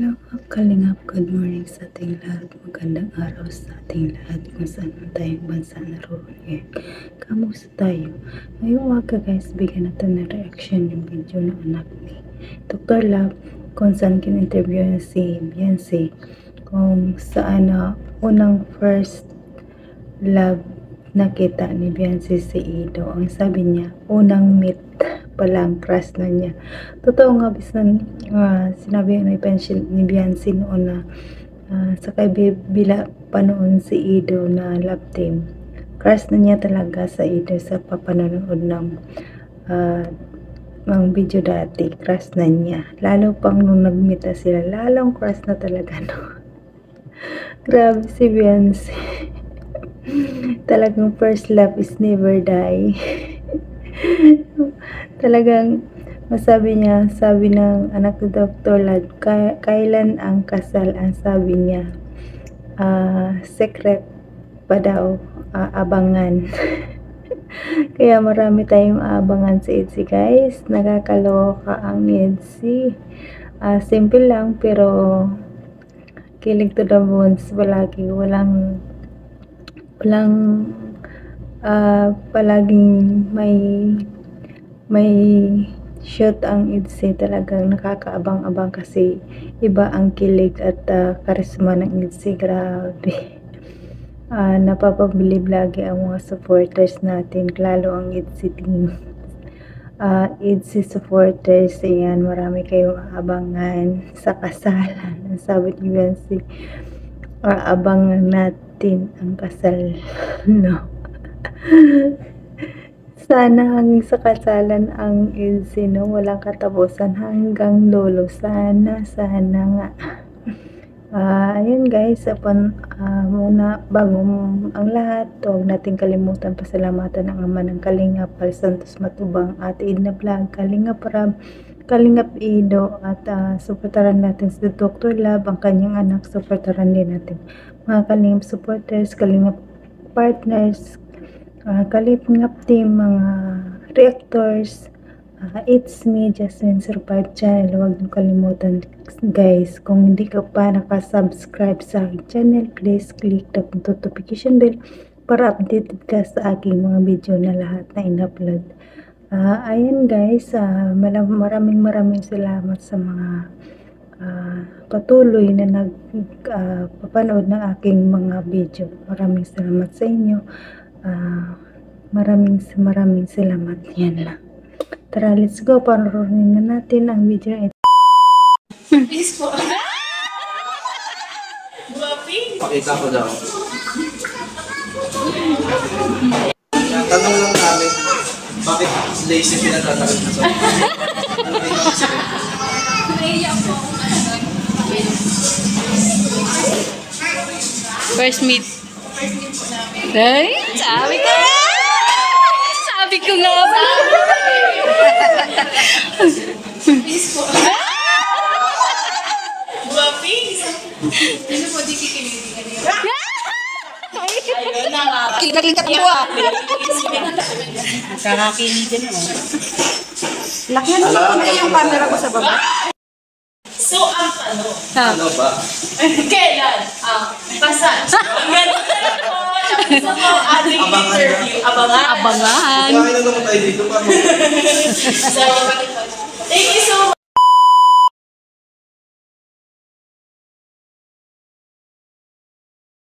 Hello mga kalingap, good morning sa ating lahat. Magandang araw sa ating lahat kung saan man tayong bansa naroon ngayon. Kamusta tayo? Ngayong umaga guys, bigyan natin ng reaction yung video ng anak ni Dr. Love kung saan kin-interview na si Beyonce kung saan unang first love nakita ni Beyonce si Ido. Ang sabi niya, unang meet palang crush na niya. Totoo nga bisan sinabi ni Beyonce noon na sa bila panoon si Ido na love team. Crush na niya talaga sa Ido sa papanonood ng video dati. Crush na niya. Lalo pang nung nag-meet na sila, lalong crush na talaga no. Grabe si Beyonce. Talagang first love is never die. Talagang sabi ng anak ni Dr. Lad, kailan ang kasal? Ang sabi niya, secret pa daw, abangan. Kaya marami tayong abangan sa EDSI guys. Nakakaloka ang EDSI. Simple lang pero kilig to the bones palagi. Palaging may shoot ang EDSI. Talagang nakakaabang-abang kasi iba ang kilig at karisma ng EDSI. Grabe. Napapabilib lagi ang mga supporters natin, lalo ang EDSI team. EDSI supporters, ayan, marami kayong abangan sa kasalan. Ang sabi ni Beyonce, abangan natin ang kasal, no? Sana hanggang sa kasalan ang EDSI, no? Walang katapusan hanggang dulo. Sana nga. Ayun guys, muna bago ang lahat, huwag natin kalimutan pasalamatan ang ama ng Kalingap, Pal Santos Matubang, at Edna Vlog, Kalingap Rab, Kalingap Ido, at suportaran natin si Dr. Love, ang kanyang anak. Suportaran din natin mga Kalingap supporters, Kalingap partners, Kalingap team, mga reactors. It's me, Jasmine Survive Channel. Huwag niyo kalimutan guys, kung hindi ka pa nakasubscribe sa aking channel, please click the notification bell para updated ka sa aking mga video na lahat na in-upload. Ayan guys, maraming salamat sa mga patuloy na nagpapanood ng aking mga video. Maraming salamat sa inyo. Maraming salamat. Yan lang. Tara, let's go. Panoorin na natin ang video na ito. Please po. Guwaping. Pakita ko daw. Tanong lang namin, bakit lazy pinatatakot na sa Naiyak po. First meet. First meet po namin. Ay, sabi ko nga! Sabi ko nga ba? Please po. Guwaping. Ano po, di kikinig kanina. Ayun na nga. Kilig ka po ah. Kakakilig din mo. Laki na yung camera ko sa baba. So, ang tanong. ano ba? Kailan ang kasal? Ganun na po. Sa po ating interview. Abangan. Abangan. Kumain na naman tayo dito para So, thank you so much.